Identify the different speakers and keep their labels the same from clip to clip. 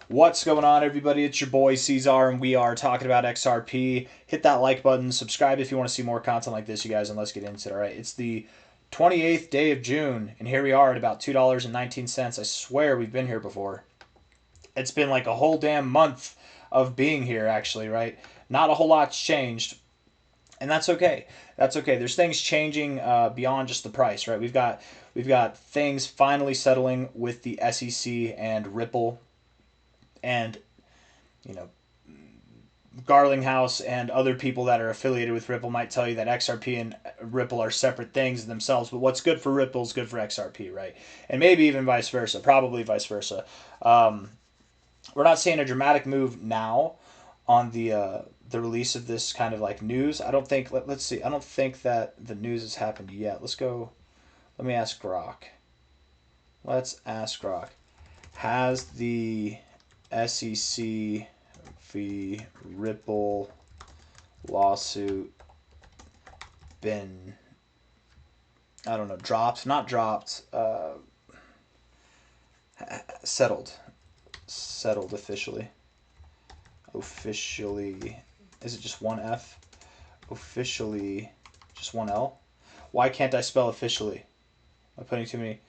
Speaker 1: What's going on, everybody? It's your boy C-Zar, and we are talking about XRP. Hit that like button, subscribe if you want to see more content like this, you guys, and let's get into it. All right, it's the 28th day of June, and here we are at about $2.19. I swear we've been here before. It's been like a whole damn month of being here, actually, right? Not a whole lot's changed, and that's okay. That's okay. There's things changing beyond just the price, right? We've got things finally settling with the SEC and Ripple, and you know Garlinghouse and other people that are affiliated with Ripple might tell you that XRP and Ripple are separate things themselves, but what's good for Ripple is good for XRP, right? And maybe even vice versa, probably vice versa. We're not seeing a dramatic move now on the release of this kind of like news. I don't think. Let's see. I don't think that the news has happened yet. Let's go. Let me ask Grok. Let's ask Grok. Has the SEC v. Ripple lawsuit been, I don't know, dropped? Not dropped. Settled. Settled officially. Officially. Is it just one F? Officially. Just one L? Why can't I spell officially? Am I putting too many?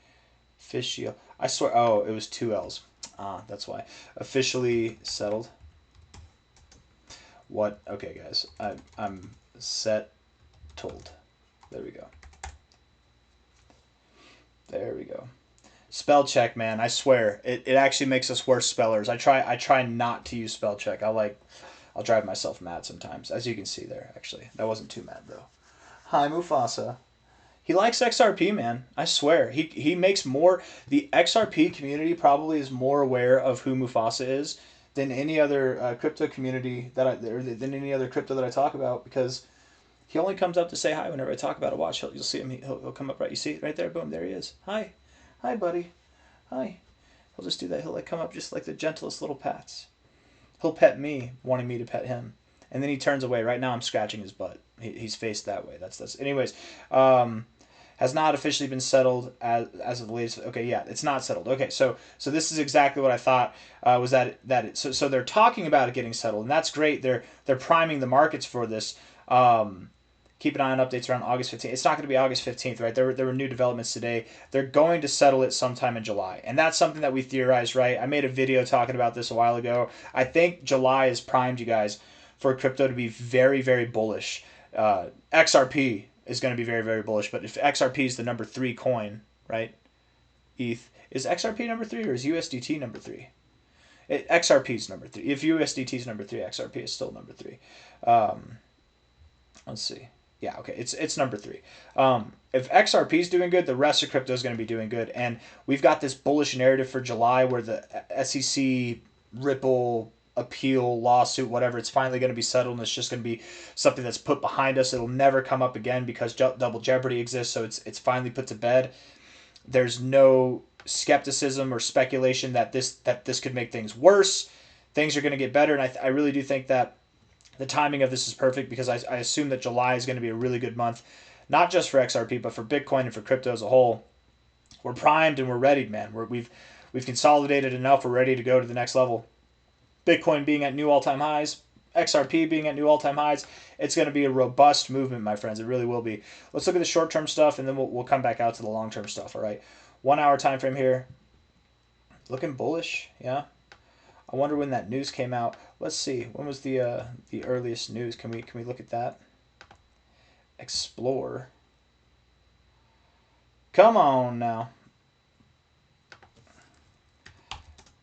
Speaker 1: Official. I swear. Oh, it was two L's. That's why. Officially settled. What? Okay, guys. I'm settled. There we go. There we go. Spell check, man. I swear it actually makes us worse spellers. I try not to use spell check. I'll drive myself mad sometimes, as you can see there. Actually, that wasn't too mad though. Hi, Mufasa. He likes XRP, man. I swear. He makes more. The XRP community probably is more aware of who Mufasa is than any other crypto community than any other crypto that I talk about, because he only comes up to say hi whenever I talk about a watch. You'll see him. He'll come up right. You see it right there. Boom. There he is. Hi. Hi, buddy. Hi. He'll just do that. He'll like come up just like the gentlest little pats. He'll pet me, wanting me to pet him, and then he turns away. Right now, I'm scratching his butt. He's faced that way. That's. Anyways, has not officially been settled as of the latest. Okay, yeah, it's not settled. Okay, so this is exactly what I thought was so they're talking about it getting settled, and that's great. They're priming the markets for this. Keep an eye on updates around August 15th. It's not going to be August 15th, right? There were new developments today. They're going to settle it sometime in July. And that's something that we theorized, right? I made a video talking about this a while ago. I think July has primed you guys for crypto to be very, very bullish. XRP is going to be very, very bullish. But if XRP is the number 3 coin, right? ETH. Is XRP number 3 or is USDT number 3? XRP is number 3. If USDT is number 3, XRP is still number 3. Let's see. Yeah, okay, it's number 3. If XRP is doing good, the rest of crypto is going to be doing good. And we've got this bullish narrative for July where the SEC, Ripple, appeal, lawsuit, whatever, it's finally going to be settled, and it's just going to be something that's put behind us. It'll never come up again because double jeopardy exists, so it's finally put to bed. There's no skepticism or speculation that this could make things worse. Things are going to get better, and I really do think that the timing of this is perfect, because I assume that July is going to be a really good month, not just for XRP, but for Bitcoin and for crypto as a whole. We're primed and we're ready, man. We've consolidated enough. We're ready to go to the next level. Bitcoin being at new all-time highs, XRP being at new all-time highs. It's going to be a robust movement, my friends. It really will be. Let's look at the short-term stuff, and then we'll come back out to the long-term stuff, all right? 1 hour time frame here. Looking bullish, yeah. I wonder when that news came out. Let's see. When was the earliest news? Can we look at that? Explore. Come on now.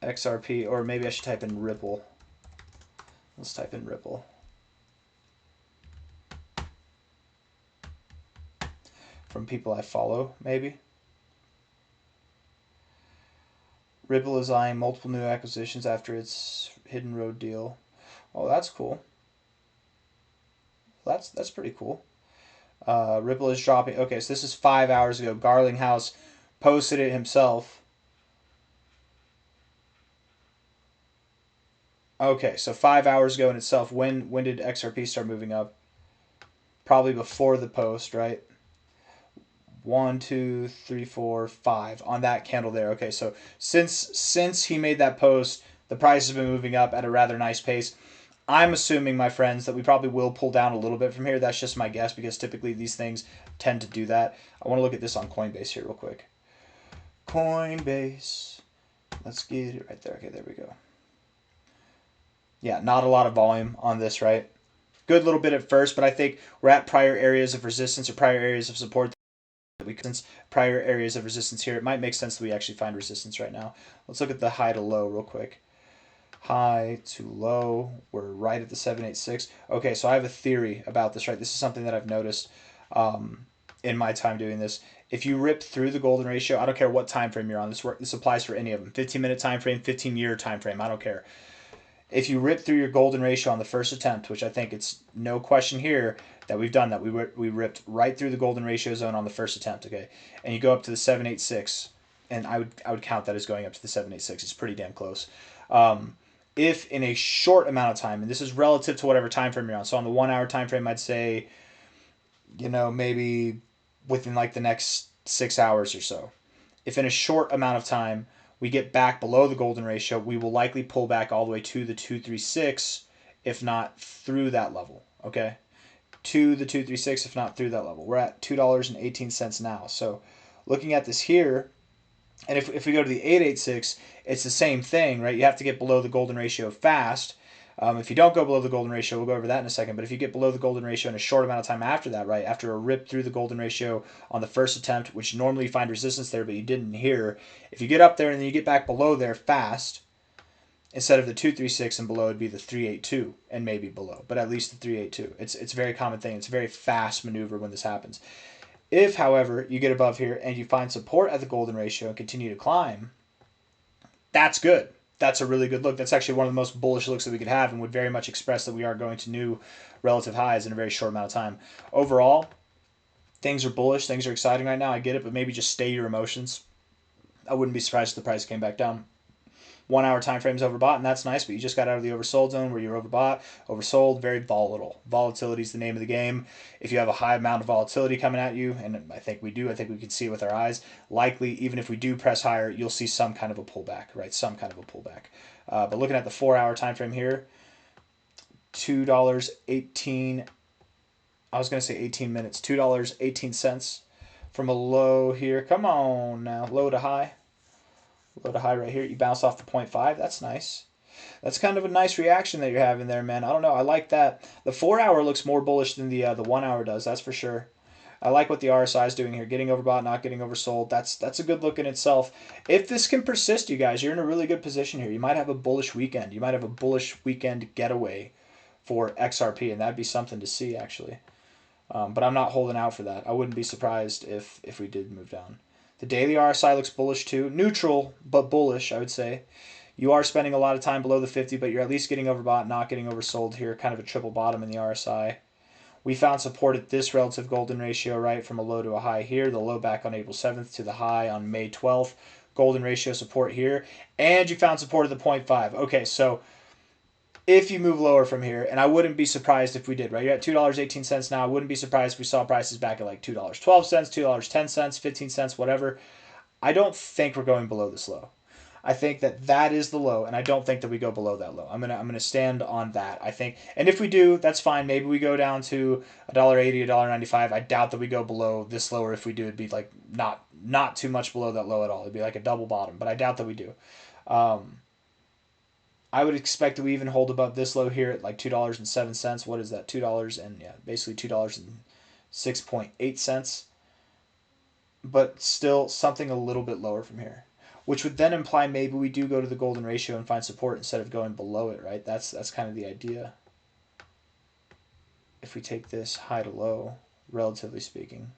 Speaker 1: XRP, or maybe I should type in Ripple. Let's type in Ripple. From people I follow, maybe. Ripple is eyeing multiple new acquisitions after its Hidden Road deal. Oh, that's cool. That's pretty cool. Ripple is dropping. Okay, so this is 5 hours ago. Garlinghouse posted it himself. Okay, so 5 hours ago in itself. When did XRP start moving up? Probably before the post, right? 1, 2, 3, 4, 5 on that candle there. Okay, so since he made that post, The price has been moving up at a rather nice pace. I'm assuming, my friends, that we probably will pull down a little bit from here. That's just my guess because typically these things tend to do that. I want to look at this on Coinbase here real quick. Coinbase. Let's get it right there. Okay, there we go. Yeah, not a lot of volume on this, right? Good little bit at first, but I think we're at prior areas of resistance or prior areas of support. Prior areas of resistance here. It might make sense that we actually find resistance right now. Let's look at the high to low real quick. High to low, we're right at the 786. Okay, so I have a theory about this, right? This is something that I've noticed in my time doing this. If you rip through the golden ratio, I don't care what time frame you're on. This applies for any of them. 15-minute time frame, 15-year time frame, I don't care. If you rip through your golden ratio on the first attempt, which I think it's no question here that we've done that, we ripped right through the golden ratio zone on the first attempt, okay, and you go up to the 786, and I would count that as going up to the 786. It's pretty damn close. If in a short amount of time, and this is relative to whatever time frame you're on, so on the 1 hour time frame, I'd say, maybe within like the next 6 hours or so. If in a short amount of time we get back below the golden ratio, we will likely pull back all the way to the 236, if not through that level, okay? To the 236, if not through that level. We're at $2.18 now. So looking at this here, and if we go to the 886, it's the same thing, right? You have to get below the golden ratio fast. If you don't go below the golden ratio, we'll go over that in a second, but if you get below the golden ratio in a short amount of time after that, right, after a rip through the golden ratio on the first attempt, which normally you find resistance there, but you didn't here, if you get up there and then you get back below there fast, instead of the 236 and below, it'd be the 382 and maybe below, but at least the 382. It's a very common thing. It's a very fast maneuver when this happens. If, however, you get above here and you find support at the golden ratio and continue to climb, that's good. That's a really good look. That's actually one of the most bullish looks that we could have and would very much express that we are going to new relative highs in a very short amount of time. Overall, things are bullish. Things are exciting right now. I get it, but maybe just stay your emotions. I wouldn't be surprised if the price came back down. 1 hour time frame's overbought, and that's nice, but you just got out of the oversold zone where you're overbought, oversold, very volatile. Volatility is the name of the game. If you have a high amount of volatility coming at you, and I think we do, I think we can see it with our eyes, likely, even if we do press higher, you'll see some kind of a pullback, right? Some kind of a pullback. But looking at the 4 hour time frame here, $2.18, I was going to say 18 minutes, $2.18 from a low here. Come on now, low to high. Low to high right here. You bounce off the 0.5. That's nice. That's kind of a nice reaction that you're having there, man. I don't know. I like that. The 4 hour looks more bullish than the 1 hour does. That's for sure. I like what the RSI is doing here. Getting overbought, not getting oversold. That's a good look in itself. If this can persist, you guys, you're in a really good position here. You might have a bullish weekend. You might have a bullish weekend getaway for XRP, and that'd be something to see, actually. But I'm not holding out for that. I wouldn't be surprised if we did move down. The daily RSI looks bullish too. Neutral, but bullish, I would say. You are spending a lot of time below the 50, but you're at least getting overbought, not getting oversold here. Kind of a triple bottom in the RSI. We found support at this relative golden ratio, right, from a low to a high here. The low back on April 7th to the high on May 12th. Golden ratio support here. And you found support at the 0.5. Okay, so if you move lower from here, and I wouldn't be surprised if we did, right? You're at $2.18 now. I wouldn't be surprised if we saw prices back at like $2.12, $2.10, 15 cents, whatever. I don't think we're going below this low. I think that is the low, and I don't think that we go below that low. I'm gonna stand on that. I think, and if we do, that's fine. Maybe we go down to $1.80, $1.95. I doubt that we go below this low, or if we do, it'd be like not too much below that low at all. It'd be like a double bottom, but I doubt that we do. I would expect that we even hold above this low here at like $2.07. What is that? $2 and basically $2.06.8. But still something a little bit lower from here, which would then imply maybe we do go to the golden ratio and find support instead of going below it, right? That's kind of the idea. If we take this high to low, relatively speaking.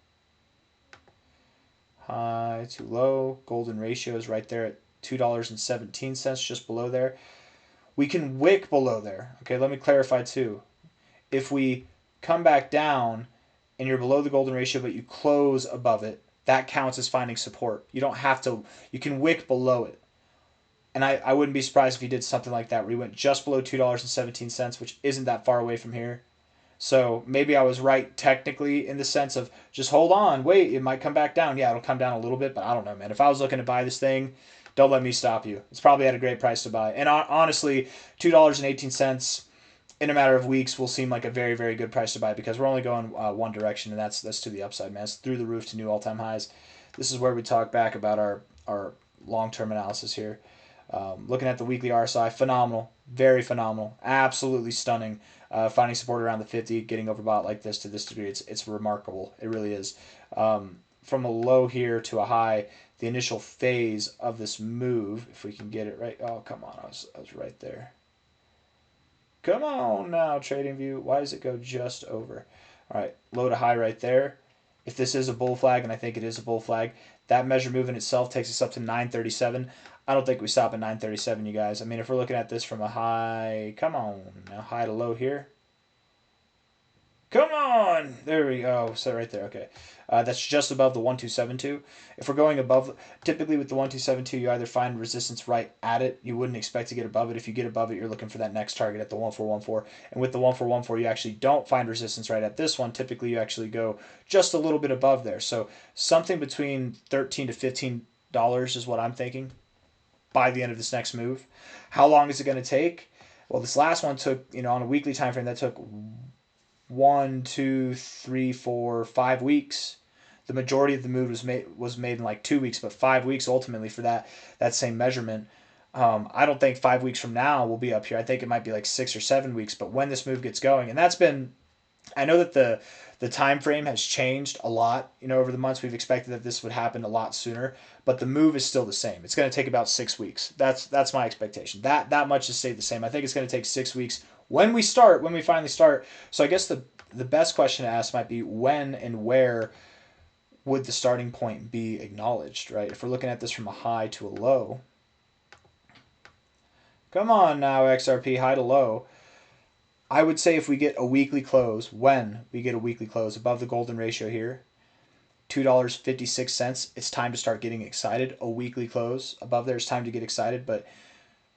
Speaker 1: High to low, golden ratio is right there at $2.17, just below there. We can wick below there. Okay, let me clarify too. If we come back down and you're below the golden ratio but you close above it, that counts as finding support. You don't have to, you can wick below it. And I wouldn't be surprised if you did something like that where you went just below $2.17, which isn't that far away from here. So maybe I was right technically in the sense of just hold on, wait, it might come back down. Yeah, it'll come down a little bit, but I don't know, man. If I was looking to buy this thing don't let me stop you. It's probably at a great price to buy. And honestly, $2.18 in a matter of weeks will seem like a very, very good price to buy because we're only going one direction, and that's to the upside, man. It's through the roof to new all-time highs. This is where we talk back about our long-term analysis here. Looking at the weekly RSI, phenomenal, very phenomenal, absolutely stunning. Finding support around the 50, getting overbought like this to this degree, it's remarkable. It really is. From a low here to a high, the initial phase of this move, if we can get it right. Oh, come on, I was right there. Come on now, TradingView. Why does it go just over? All right, low to high right there. If this is a bull flag, and I think it is a bull flag, that measure move in itself takes us up to 937. I don't think we stop at 937, you guys. I mean, if we're looking at this from a high, come on now, high to low here. Come on! There we go. So right there, okay. That's just above the 1272. If we're going above, typically with the 1272, you either find resistance right at it. You wouldn't expect to get above it. If you get above it, you're looking for that next target at the 1414. And with the 1414, you actually don't find resistance right at this one. Typically, you actually go just a little bit above there. So something between $13 to $15 is what I'm thinking by the end of this next move. How long is it going to take? Well, this last one took, on a weekly time frame, that took 1, 2, 3, 4, 5 weeks. The majority of the move was made in like 2 weeks, but 5 weeks ultimately for that same measurement. I don't think 5 weeks from now we'll be up here. I think it might be like 6 or 7 weeks. But when this move gets going, and that's been, I know that the time frame has changed a lot. Over the months we've expected that this would happen a lot sooner, but the move is still the same. It's going to take about 6 weeks. That's my expectation. That much has stayed the same. I think it's going to take 6 weeks when we finally start. So I guess the best question to ask might be when and where would the starting point be acknowledged, right? If we're looking at this from a high to a low. Come on now, XRP, high to low. I would say if we get a weekly close, when we get a weekly close above the golden ratio here, $2.56, it's time to start getting excited. A weekly close above there is time to get excited, but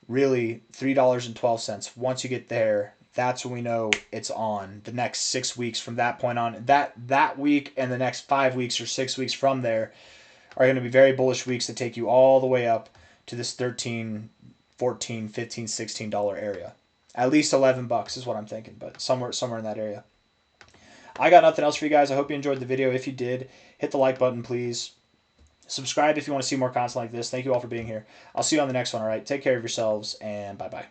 Speaker 1: really $3.12. Once you get there, that's when we know it's on. The next 6 weeks from that point on, that week and the next 5 weeks or 6 weeks from there are going to be very bullish weeks that take you all the way up to this $13, $14, $15, $16 area. At least $11 is what I'm thinking, but somewhere in that area. I got nothing else for you guys. I hope you enjoyed the video. If you did, hit the like button, please. Subscribe if you want to see more content like this. Thank you all for being here. I'll see you on the next one, all right? Take care of yourselves, and bye-bye.